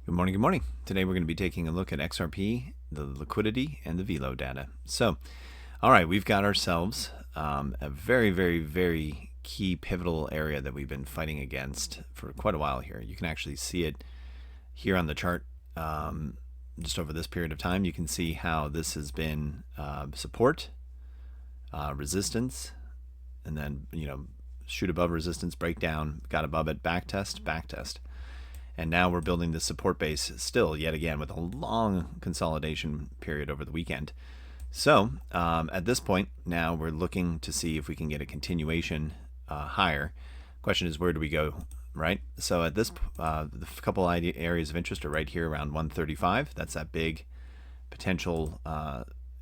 Good morning, good morning. Today we're going to be taking a look at XRP, the liquidity, and the velo data. So, all right, we've got ourselves a very key pivotal area that we've been fighting against for quite a while here. You can actually see it here on the chart just over this period of time. You can see how this has been support, resistance, and then, shoot above resistance, break down, got above it, back test, and now we're building the support base still yet again with a long consolidation period over the weekend. So at this point now we're looking to see if we can get a continuation higher. Question is, where do we go, right? So at this the couple areas of interest are right here around 135. That's that big potential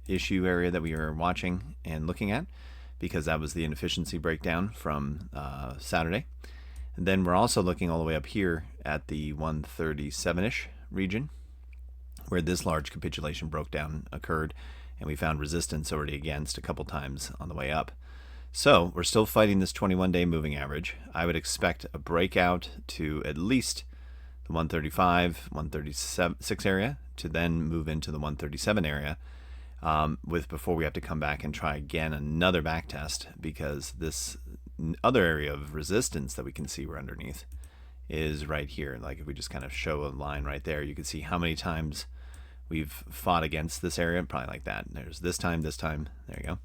issue area that we are watching and looking at, because that was the inefficiency breakdown from Saturday. And then we're also looking all the way up here at the 137-ish region, where this large capitulation occurred, and we found resistance already against a couple times on the way up. So we're still fighting this 21-day moving average. I would expect a breakout to at least the 135, 136 area, to then move into the 137 area, before we have to come back and try again another back test, because this other area of resistance that we can see we're underneath is right here. Like if we just kind of show a line right there, you can see how many times we've fought against this area, probably like that. There's this time, there you go.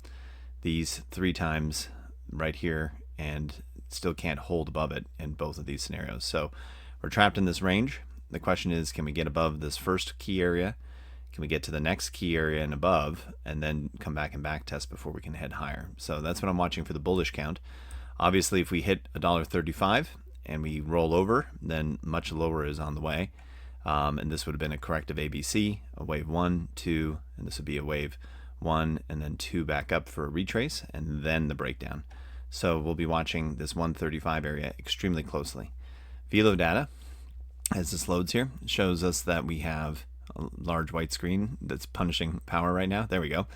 These 3 times right here, and still can't hold above it in both of these scenarios. So we're trapped in this range. The question is, can we get above this first key area? Can we get to the next key area and above, and then come back and back test before we can head higher? So that's what I'm watching for the bullish count. Obviously, if we hit $1.35 and we roll over, then much lower is on the way. And this would have been a corrective ABC, a wave 1, 2, and this would be a wave 1 and then 2 back up for a retrace, and then the breakdown. So we'll be watching this 135 area extremely closely. Velo data, as this loads here, shows us that we have a large white screen that's punishing power right now. There we go.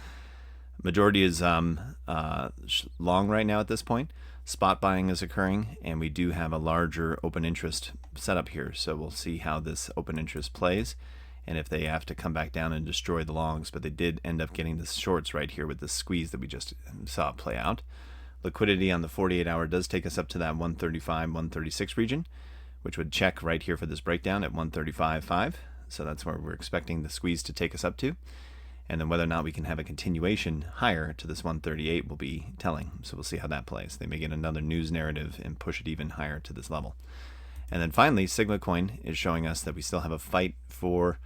Majority is long right now at this point. Spot buying is occurring, and we do have a larger open interest setup here. So we'll see how this open interest plays, and if they have to come back down and destroy the longs. But they did end up getting the shorts right here with the squeeze that we just saw play out. Liquidity on the 48-hour does take us up to that 135, 136 region, which would check right here for this breakdown at 135.5. So that's where we're expecting the squeeze to take us up to. And then whether or not we can have a continuation higher to this 138 will be telling. So we'll see how that plays. They may get another news narrative and push it even higher to this level. And then finally, Sigma Coin is showing us that we still have a fight for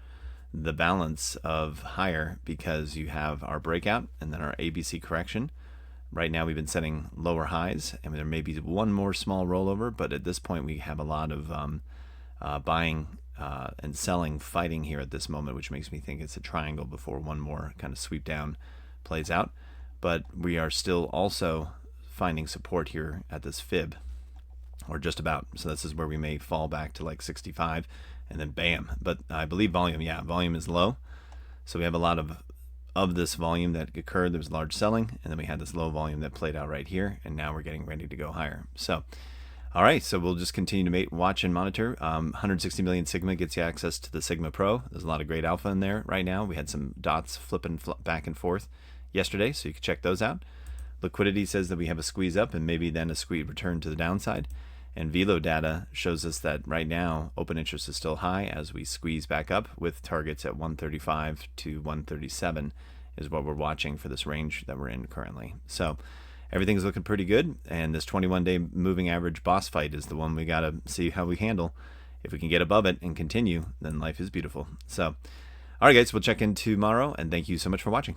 the balance of higher, because you have our breakout and then our ABC correction. Right now we've been setting lower highs, and there may be one more small rollover, but at this point we have a lot of buying and selling fighting here at this moment, which makes me think it's a triangle before one more kind of sweep down plays out. But we are still also finding support here at this fib, or just about. So this is where we may fall back to like 65 and then bam. But I believe volume is low. So we have a lot of this volume that occurred. There was large selling, and then we had this low volume that played out right here, and now we're getting ready to go higher. So all right, so we'll just continue to watch and monitor. 160 million Sigma gets you access to the Sigma Pro. There's a lot of great alpha in there right now. We had some dots flipping back and forth yesterday, so you can check those out. Liquidity says that we have a squeeze up and maybe then a squeeze return to the downside. And Velo data shows us that right now open interest is still high as we squeeze back up, with targets at 135 to 137 is what we're watching for this range that we're in currently. So everything's looking pretty good, and this 21-day moving average boss fight is the one we got to see how we handle. If we can get above it and continue, then life is beautiful. So, all right, guys, we'll check in tomorrow, and thank you so much for watching.